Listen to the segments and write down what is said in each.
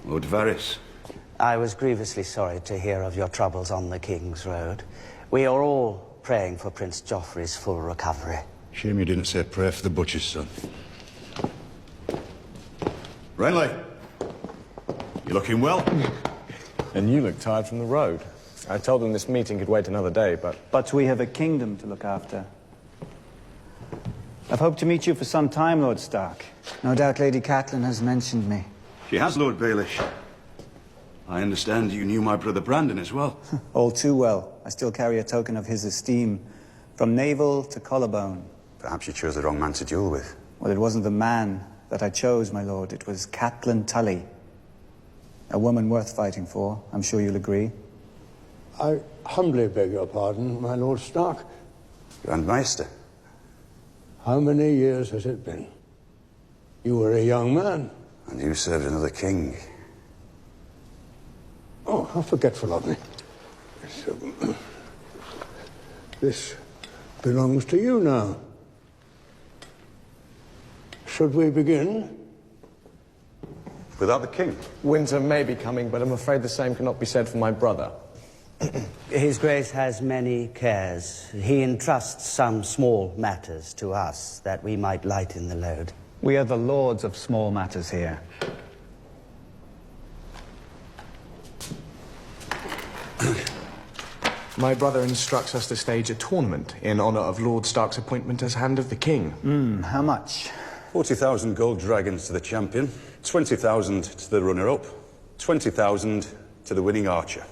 Lord Varys. I was grievously sorry to hear of your troubles on the King's Road. We are all praying for Prince Joffrey's full recovery. Shame you didn't say a prayer for the butcher's son. Renly, you looking well? And you look tired from the road. I told them this meeting could wait another day, but... But we have a kingdom to look after. I've hoped to meet you for some time, Lord Stark. No doubt Lady Catelyn has mentioned me. She has, Lord Baelish. I understand you knew my brother Brandon as well. All too well. I still carry a token of his esteem, from navel to collarbone. Perhaps you chose the wrong man to duel with. Well, it wasn't the man that I chose, my lord. It was Catelyn Tully. A woman worth fighting for. I'm sure you'll agree. I humbly beg your pardon, my Lord Stark. Grand Maester. How many years has it been? You were a young man. And you served another king. Oh, how forgetful of me. This belongs to you now. Should we begin? Without the king? Winter may be coming, but I'm afraid the same cannot be said for my brother. His Grace has many cares. He entrusts some small matters to us, that we might lighten the load. We are the lords of small matters here. My brother instructs us to stage a tournament in honor of Lord Stark's appointment as Hand of the King. How much? 40,000 gold dragons to the champion, 20,000 to the runner-up, 20,000 to the winning archer.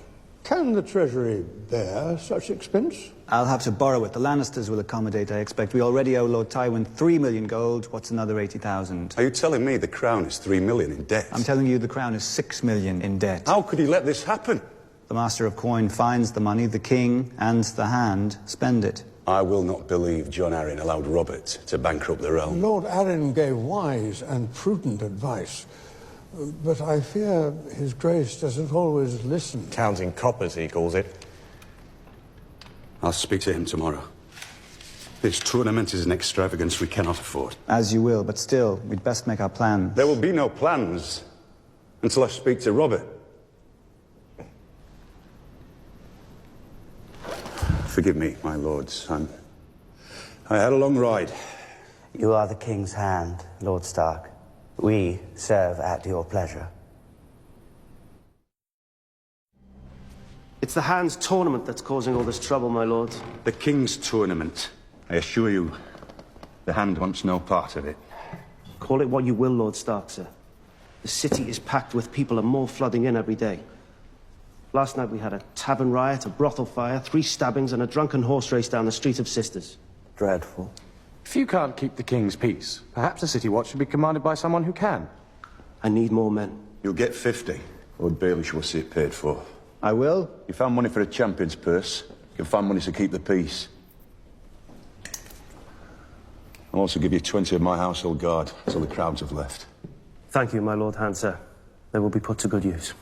Can the Treasury bear such expense? I'll have to borrow it. The Lannisters will accommodate, I expect. We already owe Lord Tywin 3 million gold. What's another 80,000? Are you telling me the crown is 3 million in debt? I'm telling you the crown is 6 million in debt. How could he let this happen? The Master of Coin finds the money, the King and the Hand spend it. I will not believe Jon Arryn allowed Robert to bankrupt the realm. Lord Arryn gave wise and prudent advice, but I fear His Grace doesn't always listen. Counting coppers, he calls it. I'll speak to him tomorrow. This tournament is an extravagance we cannot afford. As you will, but still, we'd best make our plans. There will be no plans until I speak to Robert. Forgive me, my lords. I had a long ride. You are the King's Hand, Lord Stark. We serve at your pleasure. It's the Hand's tournament that's causing all this trouble, my lord. The King's tournament. I assure you, the Hand wants no part of it. Call it what you will, Lord Stark, sir. The city is packed with people and more flooding in every day. Last night we had a tavern riot, a brothel fire, 3 stabbings and a drunken horse race down the Street of Sisters. Dreadful. If you can't keep the king's peace, perhaps the city watch should be commanded by someone who can. I need more men. You'll get 50. Lord Baelish will see it paid for. I will. You found money for a champion's purse. You can find money to keep the peace. I'll also give you 20 of my household guard until the crowds have left. Thank you, my Lord Hand, sir. They will be put to good use.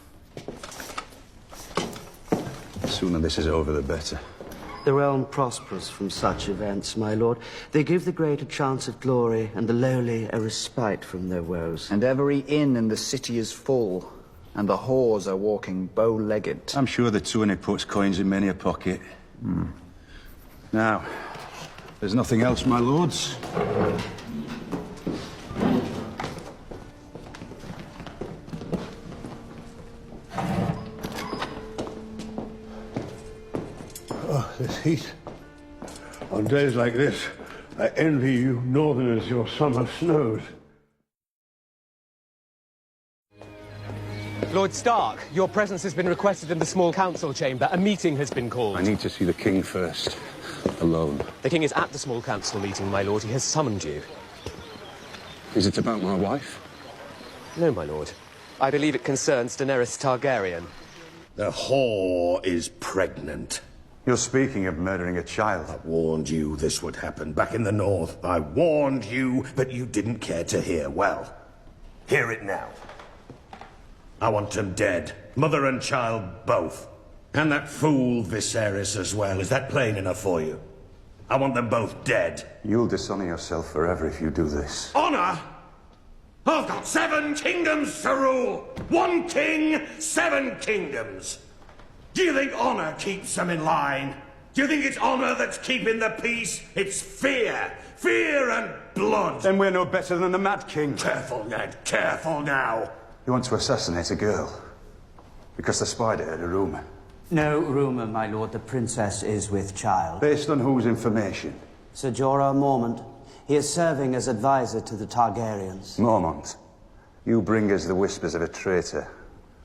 The sooner this is over, the better. The realm prospers from such events, my lord. They give the great a chance of glory, and the lowly a respite from their woes. And every inn in the city is full, and the whores are walking bow-legged. I'm sure the tourney puts coins in many a pocket. Now, there's nothing else, my lords. This heat. On days like this, I envy you northerners your summer snows. Lord Stark, your presence has been requested in the small council chamber. A meeting has been called. I need to see the king first. Alone. The king is at the small council meeting, my lord. He has summoned you. Is it about my wife? No, my lord. I believe it concerns Daenerys Targaryen. The whore is pregnant. You're speaking of murdering a child. I warned you this would happen back in the north. I warned you, but you didn't care to hear. Well, hear it now. I want them dead. Mother and child both. And that fool Viserys as well. Is that plain enough for you? I want them both dead. You'll dishonor yourself forever if you do this. Honor? I've got 7 kingdoms to rule. 1 king, 7 kingdoms. Do you think honor keeps them in line? Do you think it's honor that's keeping the peace? It's fear. Fear and blood. Then we're no better than the Mad King. Careful, Ned. Careful now. You want to assassinate a girl? Because the spider heard a rumour. No rumour, my lord. The princess is with child. Based on whose information? Sir Jorah Mormont. He is serving as advisor to the Targaryens. Mormont, you bring us the whispers of a traitor,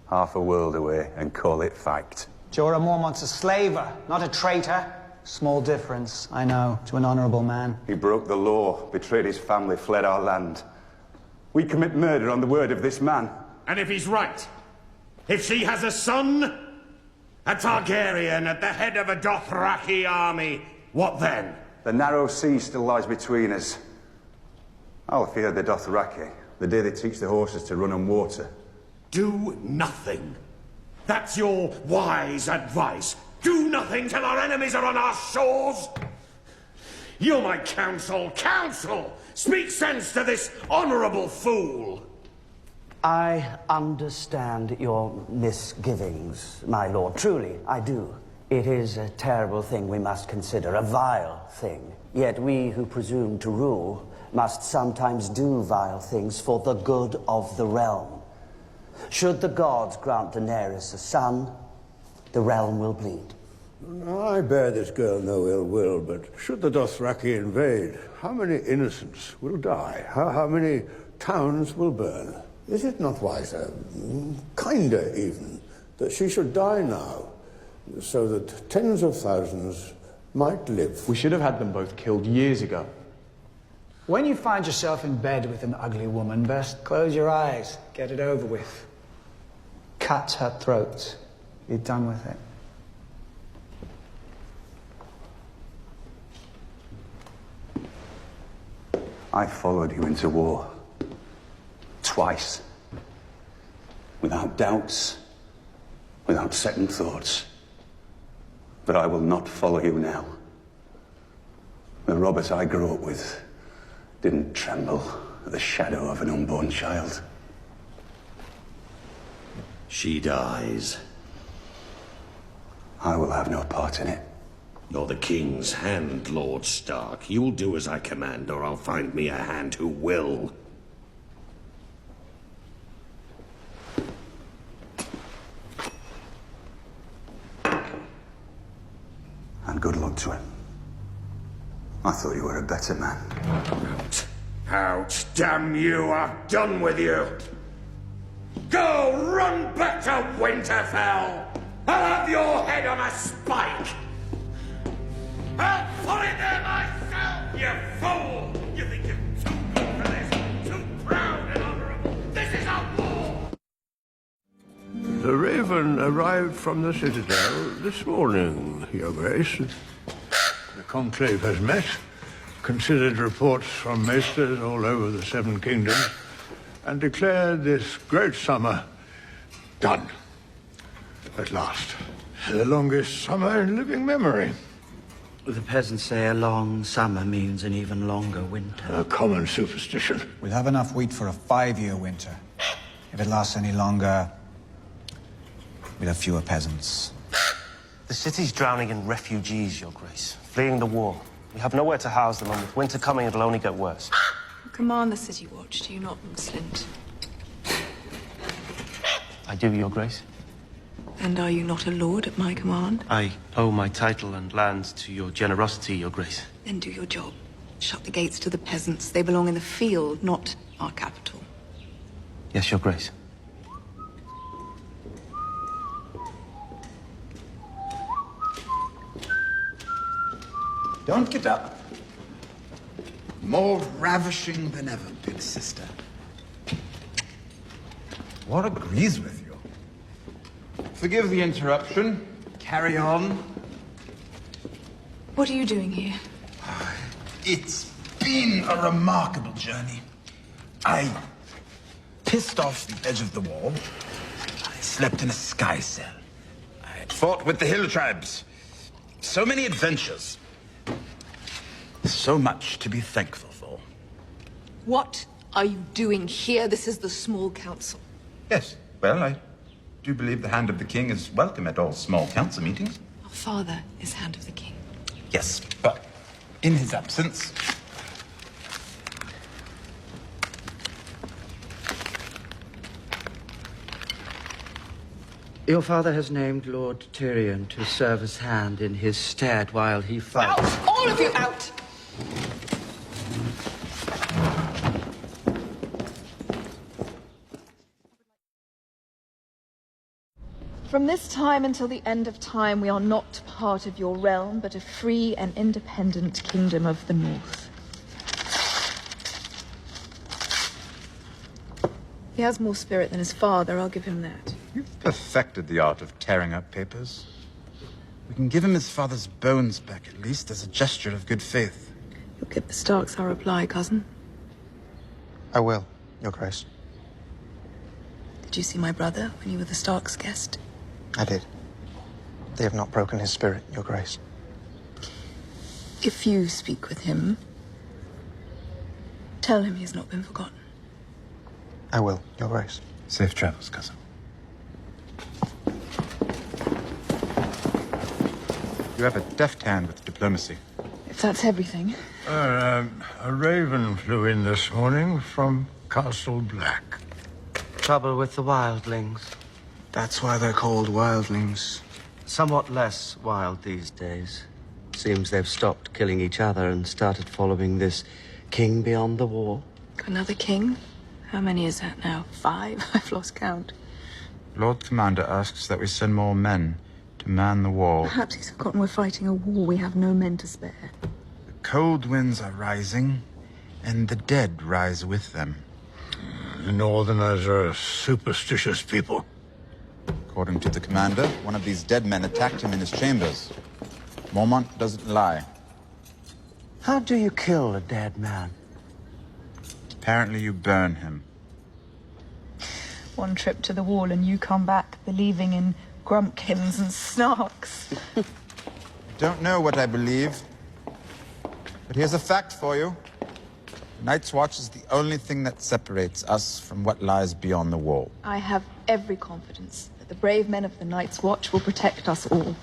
half a world away, and call it fact. Jorah Mormont's a slaver, not a traitor. Small difference, I know, to an honourable man. He broke the law, betrayed his family, fled our land. We commit murder on the word of this man. And if he's right, if she has a son, a Targaryen at the head of a Dothraki army, what then? The narrow sea still lies between us. I'll fear the Dothraki, the day they teach the horses to run on water. Do nothing. That's your wise advice. Do nothing till our enemies are on our shores. You're my counsel. Counsel! Speak sense to this honorable fool. I understand your misgivings, my lord. Truly, I do. It is a terrible thing we must consider, a vile thing. Yet we who presume to rule must sometimes do vile things for the good of the realm. Should the gods grant Daenerys a son, the realm will bleed. I bear this girl no ill will, but should the Dothraki invade, how many innocents will die? How many towns will burn? Is it not wiser, kinder even, that she should die now, so that tens of thousands might live? We should have had them both killed years ago. When you find yourself in bed with an ugly woman, best close your eyes, get it over with. Cut her throat. Be done with it. I followed you into war. Twice. Without doubts, without second thoughts. But I will not follow you now. The Robert I grew up with didn't tremble at the shadow of an unborn child. She dies. I will have no part in it. You're the king's hand, Lord Stark. You'll do as I command, or I'll find me a hand who will. And good luck to him. I thought you were a better man. Out. Out. Damn you, I've done with you. Go run back to Winterfell. I'll have your head on a spike. I'll put it there myself, you fool! You think you're too good for this? Too proud and honorable? This is a war! The Raven arrived from the Citadel this morning, Your Grace. The conclave has met, considered reports from maesters all over the 7 kingdoms, and declared this great summer done. At last. The longest summer in living memory. The peasants say a long summer means an even longer winter. A common superstition. We'll have enough wheat for a 5-year winter. If it lasts any longer, we'll have fewer peasants. The city's drowning in refugees, Your Grace, fleeing the war. We have nowhere to house them, and with winter coming, it'll only get worse. You command the City Watch, do you not, Slint? I do, Your Grace. And are you not a lord at my command? I owe my title and lands to your generosity, Your Grace. Then do your job. Shut the gates to the peasants. They belong in the field, not our capital. Yes, Your Grace. Don't get up. More ravishing than ever, big sister. What agrees with you? Forgive the interruption. Carry on. What are you doing here? It's been a remarkable journey. I pissed off the edge of the wall. I slept in a sky cell. I fought with the hill tribes. So many adventures. So much to be thankful for. What are you doing here? This is the small council. Yes, well, I do believe the Hand of the King is welcome at all small council meetings. Our father is Hand of the King. Yes, but in his absence... Your father has named Lord Tyrion to serve as hand in his stead while he fights. Out! All of you out! From this time until the end of time, we are not part of your realm, but a free and independent kingdom of the North. He has more spirit than his father, I'll give him that. You've perfected the art of tearing up papers. We can give him his father's bones back, at least, as a gesture of good faith. You'll give the Starks our reply, cousin. I will, Your Grace. Did you see my brother when you were the Starks' guest? I did. They have not broken his spirit, Your Grace. If you speak with him, tell him he has not been forgotten. I will, Your Grace. Safe travels, cousin. You have a deft hand with diplomacy. If that's everything. A raven flew in this morning from Castle Black. Trouble with the wildlings. That's why they're called wildlings. Somewhat less wild these days. Seems they've stopped killing each other and started following this king beyond the wall. Another king? How many is that now? 5? I've lost count. Lord Commander asks that we send more men to man the wall. Perhaps he's forgotten we're fighting a war. We have no men to spare. The cold winds are rising, and the dead rise with them. The Northerners are a superstitious people. According to the commander, one of these dead men attacked him in his chambers. Mormont doesn't lie. How do you kill a dead man? Apparently you burn him. One trip to the wall and you come back believing in grumpkins and snarks. I don't know what I believe, but here's a fact for you. The Night's Watch is the only thing that separates us from what lies beyond the wall. I have every confidence that the brave men of the Night's Watch will protect us all.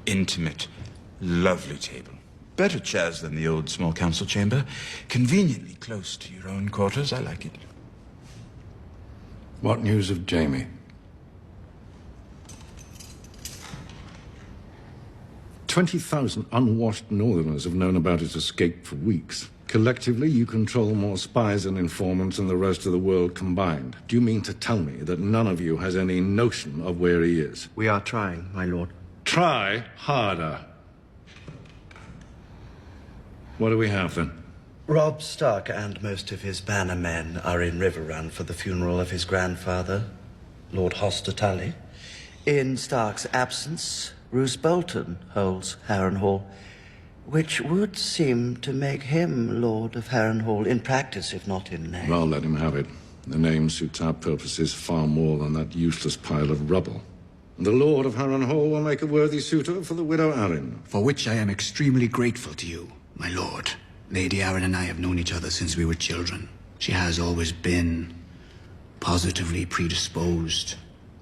Intimate, lovely table. Better chairs than the old small council chamber. Conveniently close to your own quarters. I like it. What news of Jamie? 20,000 unwashed Northerners have known about his escape for weeks. Collectively, you control more spies and informants than the rest of the world combined. Do you mean to tell me that none of you has any notion of where he is? We are trying, my lord. Try harder. What do we have, then? Robb Stark and most of his banner men are in Riverrun for the funeral of his grandfather, Lord Hoster Tully. In Stark's absence, Roose Bolton holds Harrenhal, which would seem to make him Lord of Harrenhal in practice, if not in name. Well, let him have it. The name suits our purposes far more than that useless pile of rubble. And the Lord of Harrenhal will make a worthy suitor for the widow Arryn. For which I am extremely grateful to you, my lord. Lady Arryn and I have known each other since we were children. She has always been positively predisposed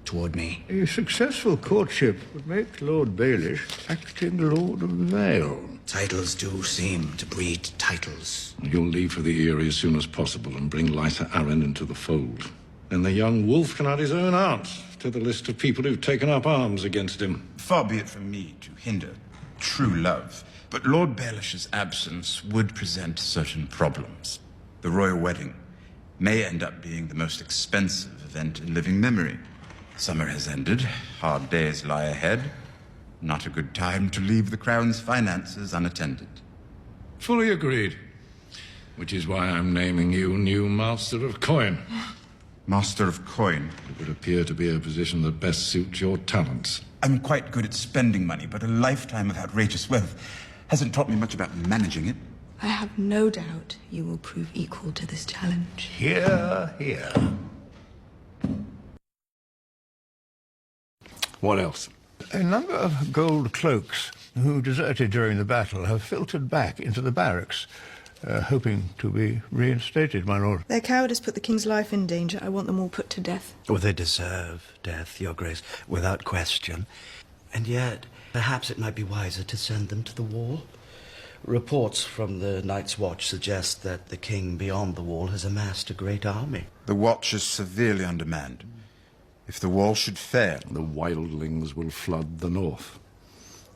toward me. A successful courtship would make Lord Baelish acting Lord of the Vale. Titles do seem to breed titles. You'll leave for the Eyrie as soon as possible and bring Lysa Arryn into the fold. Then the young wolf can add his own aunt to the list of people who've taken up arms against him. Far be it from me to hinder true love, but Lord Baelish's absence would present certain problems. The royal wedding may end up being the most expensive event in living memory. Summer has ended, hard days lie ahead. Not a good time to leave the Crown's finances unattended. Fully agreed. Which is why I'm naming you new Master of Coin. Master of Coin? It would appear to be a position that best suits your talents. I'm quite good at spending money, but a lifetime of outrageous wealth hasn't taught me much about managing it. I have no doubt you will prove equal to this challenge. Hear, hear. What else? A number of gold cloaks who deserted during the battle have filtered back into the barracks, hoping to be reinstated, my lord. Their cowardice put the king's life in danger. I want them all put to death. Well, they deserve death, Your Grace, without question. And yet, perhaps it might be wiser to send them to the wall. Reports from the Night's Watch suggest that the king beyond the wall has amassed a great army. The Watch is severely undermanned. If the wall should fail... The wildlings will flood the north.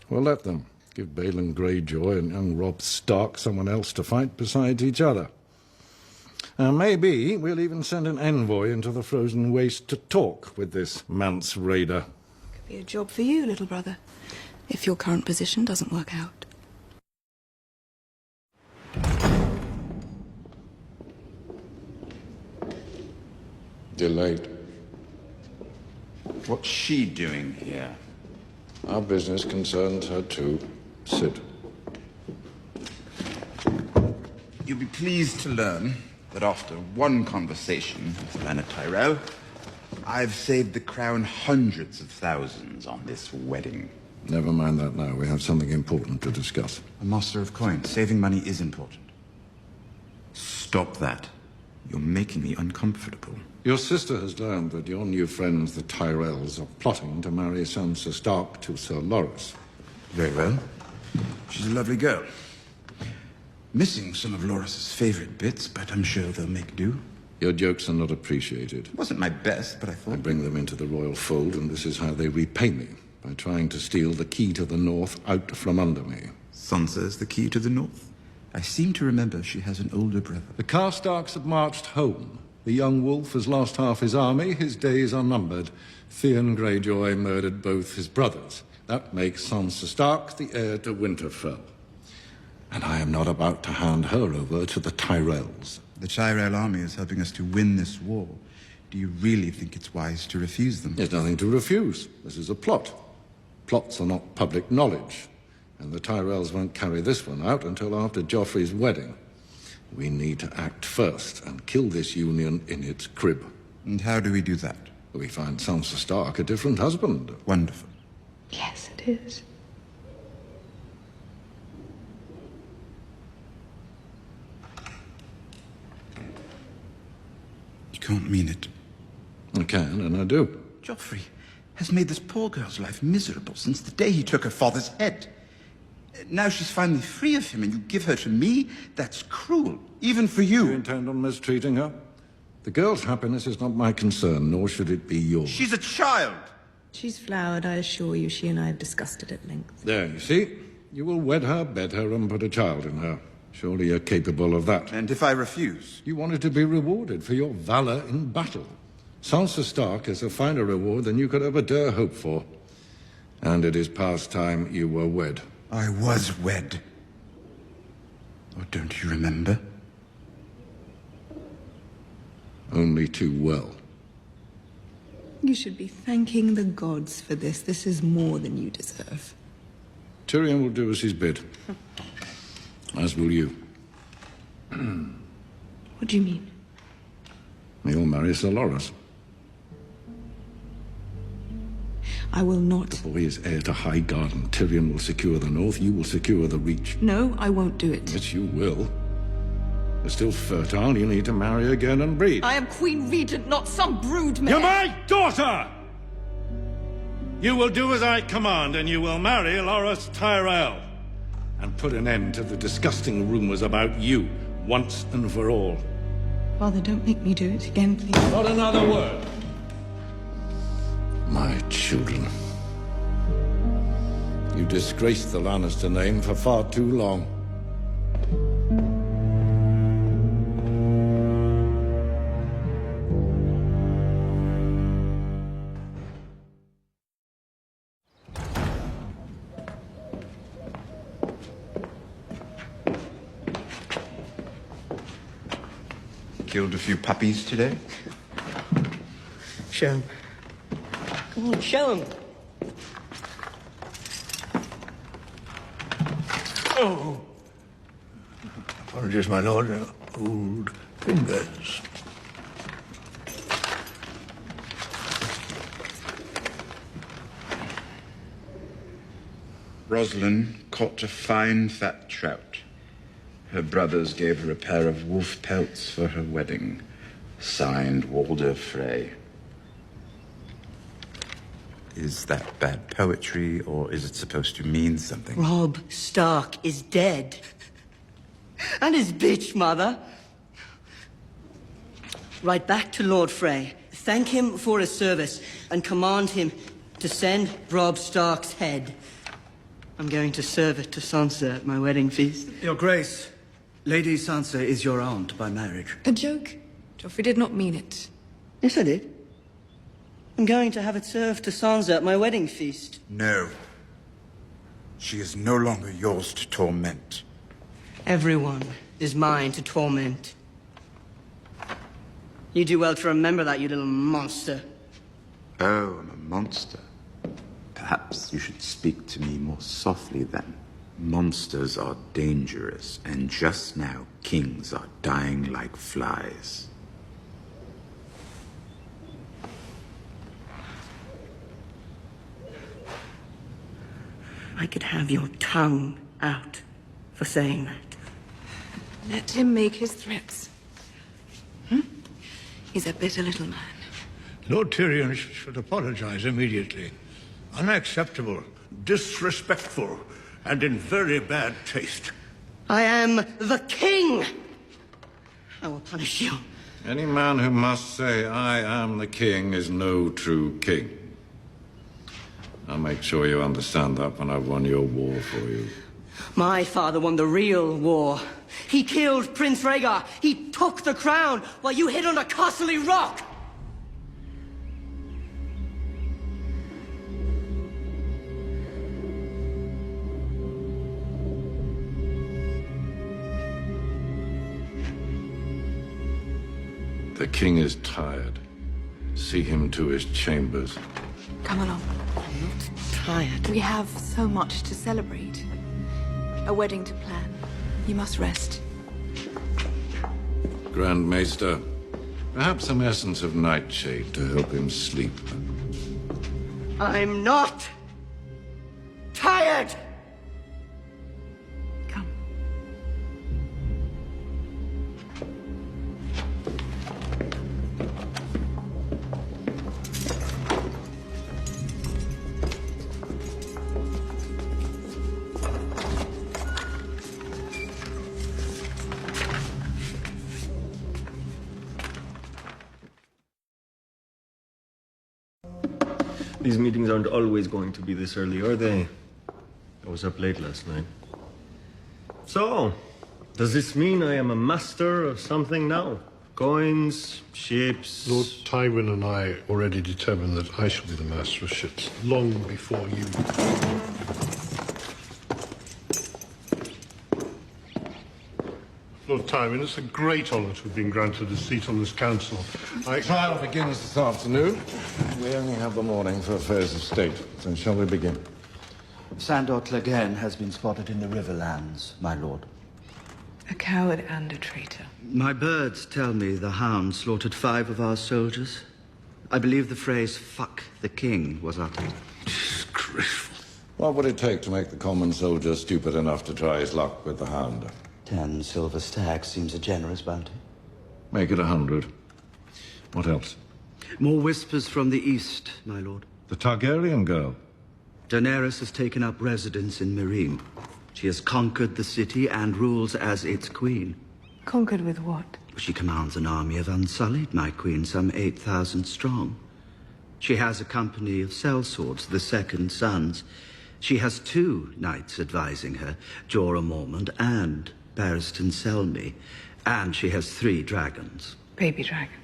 Well, let them. Give Balon Greyjoy and young Robb Stark someone else to fight besides each other. Maybe we'll even send an envoy into the frozen waste to talk with this Mance raider. Could be a job for you, little brother, if your current position doesn't work out. You're late. What's she doing here? Our business concerns her too. Sit. You'll be pleased to learn that after one conversation with Lana Tyrell, I've saved the Crown hundreds of thousands on this wedding. Never mind that now. We have something important to discuss. A Master of Coin. Saving money is important. Stop that. You're making me uncomfortable. Your sister has learned that your new friends, the Tyrells, are plotting to marry Sansa Stark to Sir Loras. Very well. She's a lovely girl. Missing some of Loras's favorite bits, but I'm sure they'll make do. Your jokes are not appreciated. It wasn't my best, but I thought... I bring them into the royal fold, and this is how they repay me, by trying to steal the key to the north out from under me. Sansa is the key to the north? I seem to remember she has an older brother. The Karstarks have marched home. The young wolf has lost half his army. His days are numbered. Theon Greyjoy murdered both his brothers. That makes Sansa Stark the heir to Winterfell. And I am not about to hand her over to the Tyrells. The Tyrell army is helping us to win this war. Do you really think it's wise to refuse them? There's nothing to refuse. This is a plot. Plots are not public knowledge. And the Tyrells won't carry this one out until after Joffrey's wedding. We need to act first and kill this union in its crib. And how do we do that? We find Sansa Stark a different husband. Wonderful. Yes, it is. You can't mean it. I can, and I do. Joffrey has made this poor girl's life miserable since the day he took her father's head. Now she's finally free of him, and you give her to me? That's cruel, even for you. Do you intend on mistreating her? The girl's happiness is not my concern, nor should it be yours. She's a child! She's flowered, I assure you. She and I have discussed it at length. There, you see? You will wed her, bed her, and put a child in her. Surely you're capable of that. And if I refuse? You wanted to be rewarded for your valor in battle. Sansa Stark is a finer reward than you could ever dare hope for. And it is past time you were wed. I was wed. Or don't you remember? Only too well. You should be thanking the gods for this. This is more than you deserve. Tyrion will do as he's bid. As will you. What do you mean? You'll marry Sir Loras. I will not. The boy is heir to High Garden. Tyrion will secure the north, you will secure the Reach. No, I won't do it. Yes, you will. You're still fertile, you need to marry again and breed. I am Queen Regent, not some brood mare. You're my daughter! You will do as I command, and you will marry Loras Tyrell. And put an end to the disgusting rumors about you, once and for all. Father, don't make me do it again, please. Not another word. My children. You disgraced the Lannister name for far too long. Killed a few puppies today? Show him. Come on, show him. Oh! Apologies, my lord. Old fingers. Roslyn caught a fine fat trout. Her brothers gave her a pair of wolf pelts for her wedding. Signed, Walder Frey. Is that bad poetry, or is it supposed to mean something? Robb Stark is dead. And his bitch mother. Write back to Lord Frey. Thank him for his service, and command him to send Robb Stark's head. I'm going to serve it to Sansa at my wedding feast. Your Grace, Lady Sansa is your aunt by marriage. A joke? Joffrey did not mean it. Yes, I did. I'm going to have it served to Sansa at my wedding feast. No. She is no longer yours to torment. Everyone is mine to torment. You do well to remember that, you little monster. Oh, I'm a monster. Perhaps you should speak to me more softly then. Monsters are dangerous, and just now kings are dying like flies. I could have your tongue out for saying that. Let him make his threats. He's a bitter little man. Lord Tyrion should apologize immediately. Unacceptable, disrespectful, and in very bad taste. I am the king! I will punish you. Any man who must say, I am the king, is no true king. I'll make sure you understand that when I've won your war for you. My father won the real war. He killed Prince Rhaegar. He took the crown while you hid under Castle Rock. The king is tired. See him to his chambers. Come along. I'm not tired. We have so much to celebrate. A wedding to plan. You must rest. Grand Maester, perhaps some essence of nightshade to help him sleep. I'm not tired! These meetings aren't always going to be this early, are they? I was up late last night. So, Does this mean I am a master of something now? Coins, ships... Lord Tywin and I already determined that I shall be the master of ships, long before you. Lord Tywin, it's a great honour to have been granted a seat on this council. Trial begins this afternoon. We only have the morning for affairs of state. So shall we begin? Sandor Clegane has been spotted in the Riverlands, my lord. A coward and a traitor. My birds tell me the hound slaughtered 5 of our soldiers. I believe the phrase, "fuck the king," was uttered. Disgraceful. What would it take to make the common soldier stupid enough to try his luck with the hound? 10 silver stacks seems a generous bounty. Make it 100. What else? More whispers from the east, my lord. The Targaryen girl. Daenerys has taken up residence in Meereen. She has conquered the city and rules as its queen. Conquered with what? She commands an army of Unsullied, my queen, some 8,000 strong. She has a company of sellswords, the Second Sons. She has 2 knights advising her, Jorah Mormont and Barristan Selmy. And she has 3 dragons. Baby dragons.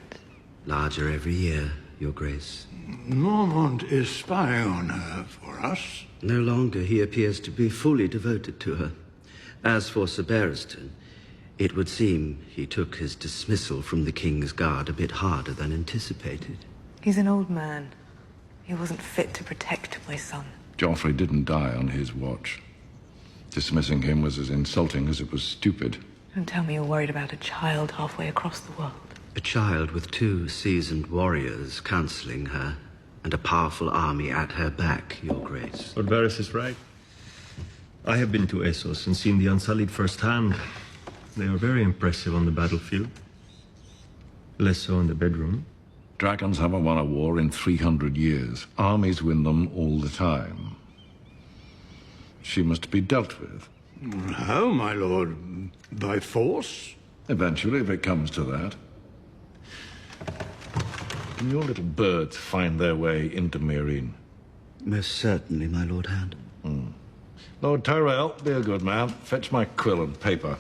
Larger every year, your grace. Mormont is spying on her for us. No longer. He appears to be fully devoted to her. As for Sir Barristan, it would seem he took his dismissal from the King's Guard a bit harder than anticipated. He's an old man. He wasn't fit to protect my son. Joffrey didn't die on his watch. Dismissing him was as insulting as it was stupid. Don't tell me you're worried about a child halfway across the world. A child with 2 seasoned warriors counseling her, and a powerful army at her back, your grace. Lord Varys is right. I have been to Essos and seen the Unsullied firsthand. They are very impressive on the battlefield. Less so in the bedroom. Dragons haven't won a war in 300 years. Armies win them all the time. She must be dealt with. How, my lord? By force? Eventually, if it comes to that. Can your little birds find their way into Meereen? Most certainly, my Lord Hand. Lord Tyrell, be a good man. Fetch my quill and paper.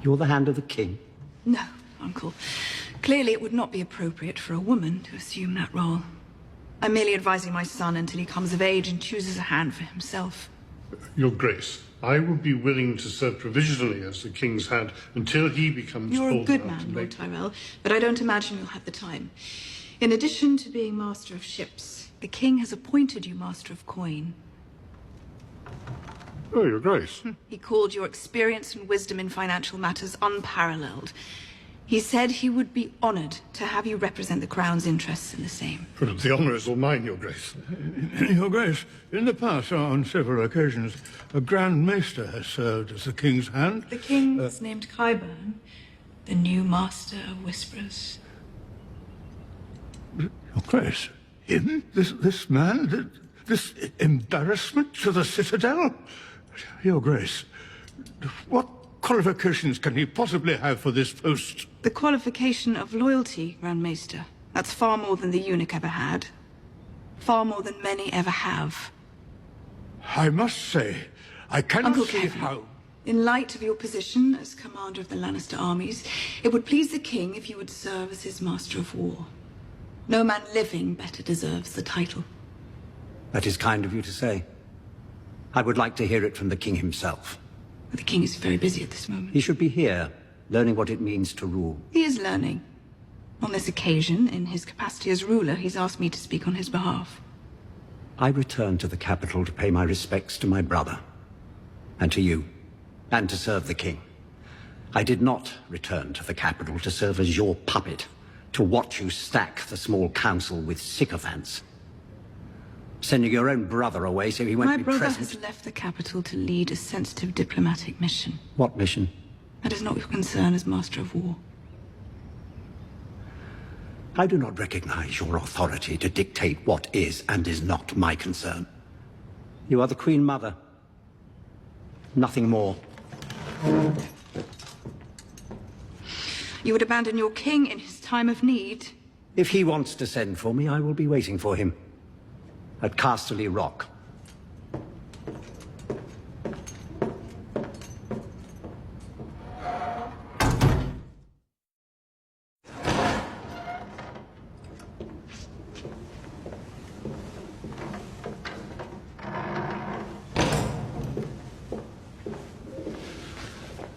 You're the hand of the king? No, Uncle. Clearly it would not be appropriate for a woman to assume that role. I'm merely advising my son until he comes of age and chooses a hand for himself. Your Grace, I would be willing to serve provisionally as the King's Hand until he becomes You're a old good enough man, to Lord make... Tyrell, but I don't imagine you'll have the time. In addition to being Master of Ships, the King has appointed you Master of Coin. Oh, Your Grace. He called your experience and wisdom in financial matters unparalleled. He said he would be honored to have you represent the Crown's interests in the same. But the honour is all mine, Your Grace. Your Grace, in the past, on several occasions, a Grand Maester has served as the King's Hand. The King is named Qyburn, the new Master of Whisperers. Your Grace, him? This man? This embarrassment to the Citadel? Your Grace, what qualifications can he possibly have for this post? The qualification of loyalty, Grand Maester. That's far more than the eunuch ever had. Far more than many ever have. I must say, I cannot Uncle see Kevin, how... in light of your position as commander of the Lannister armies, it would please the king if you would serve as his master of war. No man living better deserves the title. That is kind of you to say. I would like to hear it from the king himself. The king is very busy at this moment. He should be here, learning what it means to rule. He is learning. On this occasion, in his capacity as ruler, he's asked me to speak on his behalf. I returned to the capital to pay my respects to my brother, and to you, and to serve the king. I did not return to the capital to serve as your puppet, to watch you stack the small council with sycophants. Sending your own brother away so he won't My be brother present. has left the capital to lead a sensitive diplomatic mission. What mission? That is not your concern as Master of War. I do not recognize your authority to dictate what is and is not my concern. You are the Queen Mother. Nothing more. You would abandon your king in his time of need. If he wants to send for me, I will be waiting for him. At Casterly Rock.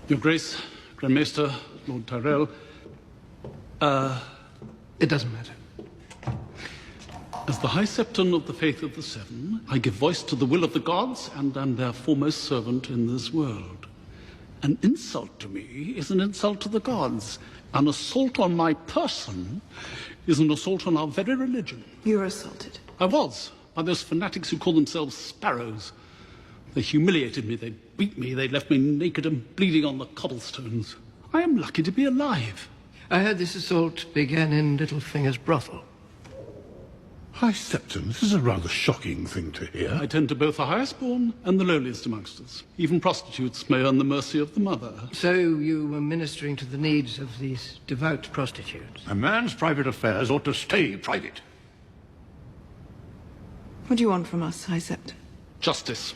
Your Grace, Grand Maester, Lord Tyrell. It doesn't matter. As the High Septon of the Faith of the Seven, I give voice to the will of the gods and am their foremost servant in this world. An insult to me is an insult to the gods. An assault on my person is an assault on our very religion. You were assaulted. I was, by those fanatics who call themselves sparrows. They humiliated me, they beat me, they left me naked and bleeding on the cobblestones. I am lucky to be alive. I heard this assault began in Littlefinger's brothel. High Septon, this is a rather shocking thing to hear. I tend to both the highest born and the lowliest amongst us. Even prostitutes may earn the mercy of the mother. So you were ministering to the needs of these devout prostitutes? A man's private affairs ought to stay private. What do you want from us, High Septon? Justice.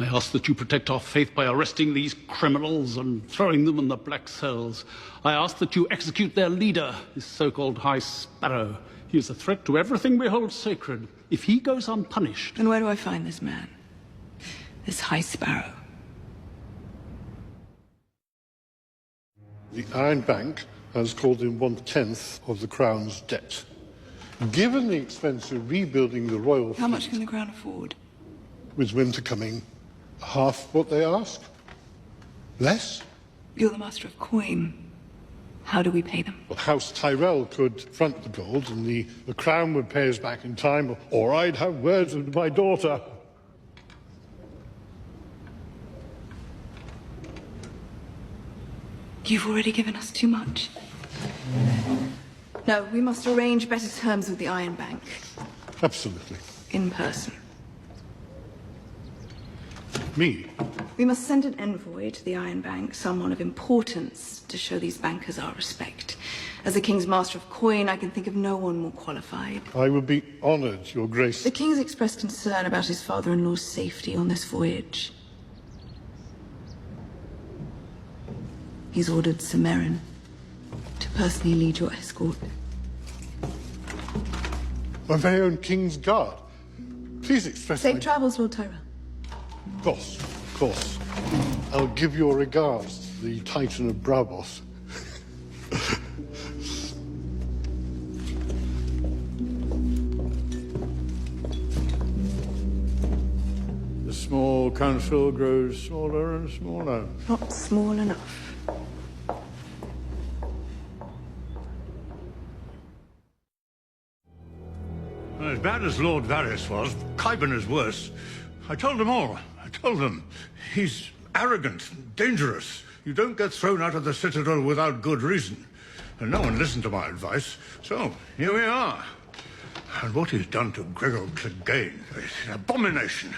I ask that you protect our faith by arresting these criminals and throwing them in the black cells. I ask that you execute their leader, this so-called High Sparrow. He is a threat to everything we hold sacred. If he goes unpunished... Then where do I find this man? This High Sparrow? The Iron Bank has called in 1/10 of the Crown's debt. Given the expense of rebuilding the royal How much can the Crown afford? with winter coming, half what they ask? Less? You're the Master of Coin. How do we pay them? Well, House Tyrell could front the gold and the Crown would pay us back in time, or I'd have words with my daughter. You've already given us too much. No, we must arrange better terms with the Iron Bank. Absolutely. In person. Me? We must send an envoy to the Iron Bank, someone of importance, to show these bankers our respect. As the King's Master of Coin, I can think of no one more qualified. I would be honoured, Your Grace. The King's expressed concern about his father-in-law's safety on this voyage. He's ordered Samarin to personally lead your escort. My very own King's Guard. Please express Safe my... travels, Lord Tyrell. Of course, of course. I'll give your regards to the Titan of Braavos. The small council grows smaller and smaller. Not small enough. As bad as Lord Varys was, Qyburn is worse. I told them all. I told them. He's arrogant, dangerous. You don't get thrown out of the Citadel without good reason. And no one listened to my advice. So, here we are. And what he's done to Gregor Clegane is an abomination.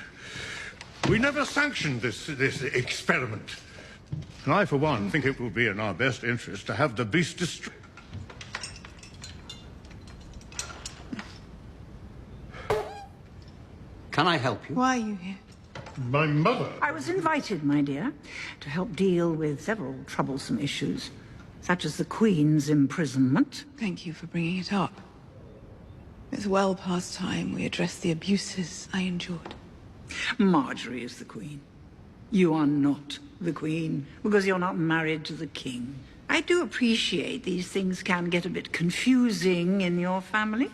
We never sanctioned this experiment. And I, for one, think it will be in our best interest to have the beast destroyed. Can I help you? Why are you here? My mother. I was invited, my dear, to help deal with several troublesome issues, such as the Queen's imprisonment. Thank you for bringing it up. It's well past time we address the abuses I endured. Marjorie is the Queen. You are not the Queen, because you're not married to the King. I do appreciate these things can get a bit confusing in your family.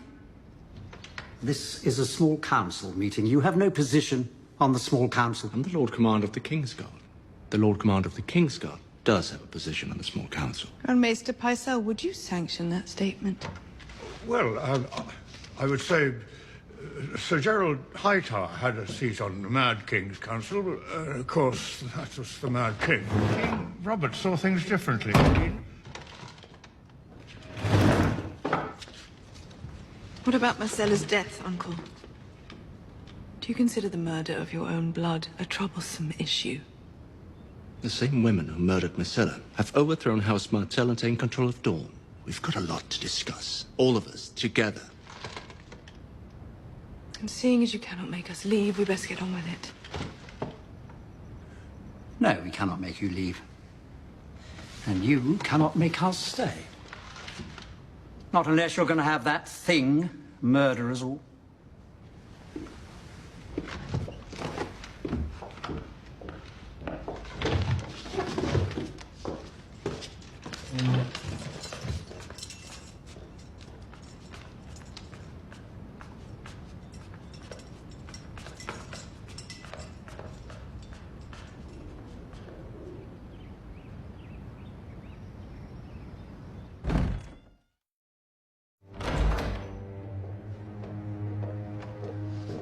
This is a small council meeting. You have no position on the small council. I'm the Lord Commander of the King's Guard. The Lord Commander of the King's Guard does have a position on the small council. And Maester Pycelle, would you sanction that statement? Well, I would say Sir Gerald Hightower had a seat on the Mad King's Council. Of course, that was the Mad King. King Robert saw things differently. What about Marcella's death, Uncle? Do you consider the murder of your own blood a troublesome issue? The same women who murdered Marcella have overthrown House Martell and taken control of Dawn. We've got a lot to discuss. All of us, together. And seeing as you cannot make us leave, we best get on with it. No, we cannot make you leave. And you cannot make us stay. Not unless you're going to have that thing murder us all.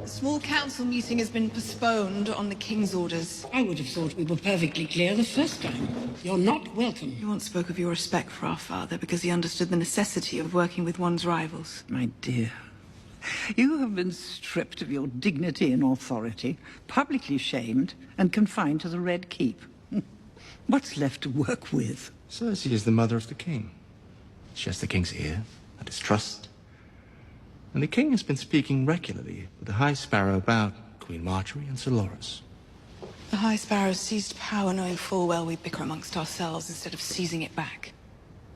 The small council meeting has been postponed on the King's orders. I would have thought we were perfectly clear the first time. You're not welcome. You once spoke of your respect for our father because he understood the necessity of working with one's rivals. My dear, you have been stripped of your dignity and authority, publicly shamed, and confined to the Red Keep. What's left to work with? Cersei is the mother of the king. She has the king's ear and his trust. And the king has been speaking regularly with the High Sparrow about Queen Marjorie and Sir Loras. The High Sparrow seized power knowing full well we bicker amongst ourselves instead of seizing it back.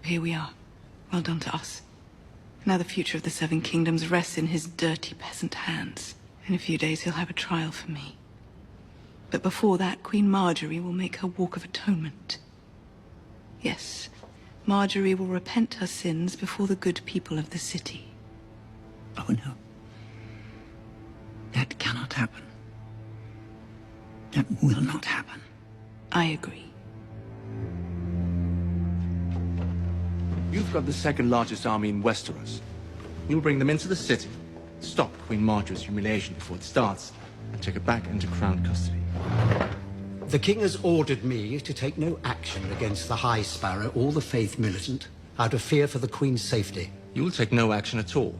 Here we are. Well done to us. Now the future of the Seven Kingdoms rests in his dirty peasant hands. In a few days he'll have a trial for me. But before that, Queen Marjorie will make her walk of atonement. Yes, Marjorie will repent her sins before the good people of the city. Oh, no. That cannot happen. That will not happen. I agree. You've got the second largest army in Westeros. You'll bring them into the city, stop Queen Marjorie's humiliation before it starts, and take her back into Crown custody. The king has ordered me to take no action against the High Sparrow or the Faith Militant out of fear for the Queen's safety. You will take no action at all.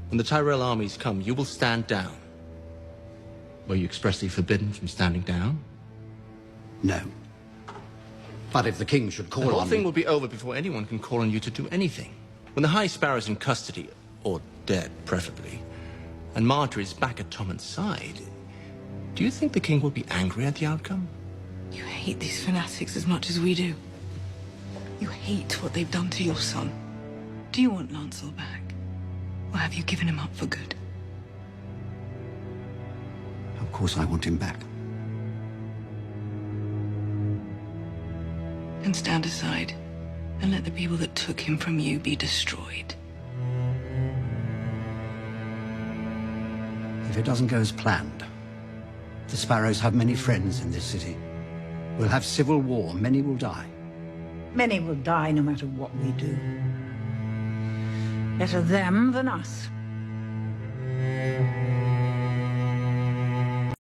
When the Tyrell armies come, you will stand down. Were you expressly forbidden from standing down? No. But if the king should call on me... The whole thing will be over before anyone can call on you to do anything. When the High Sparrow's in custody, or dead, preferably, and Marjorie's back at Tommen's side, do you think the king will be angry at the outcome? You hate these fanatics as much as we do. You hate what they've done to your son. Do you want Lancel back? Or have you given him up for good? Of course I want him back. Then stand aside and let the people that took him from you be destroyed. If it doesn't go as planned, the Sparrows have many friends in this city. We'll have civil war. Many will die. Many will die no matter what we do. Better them than us.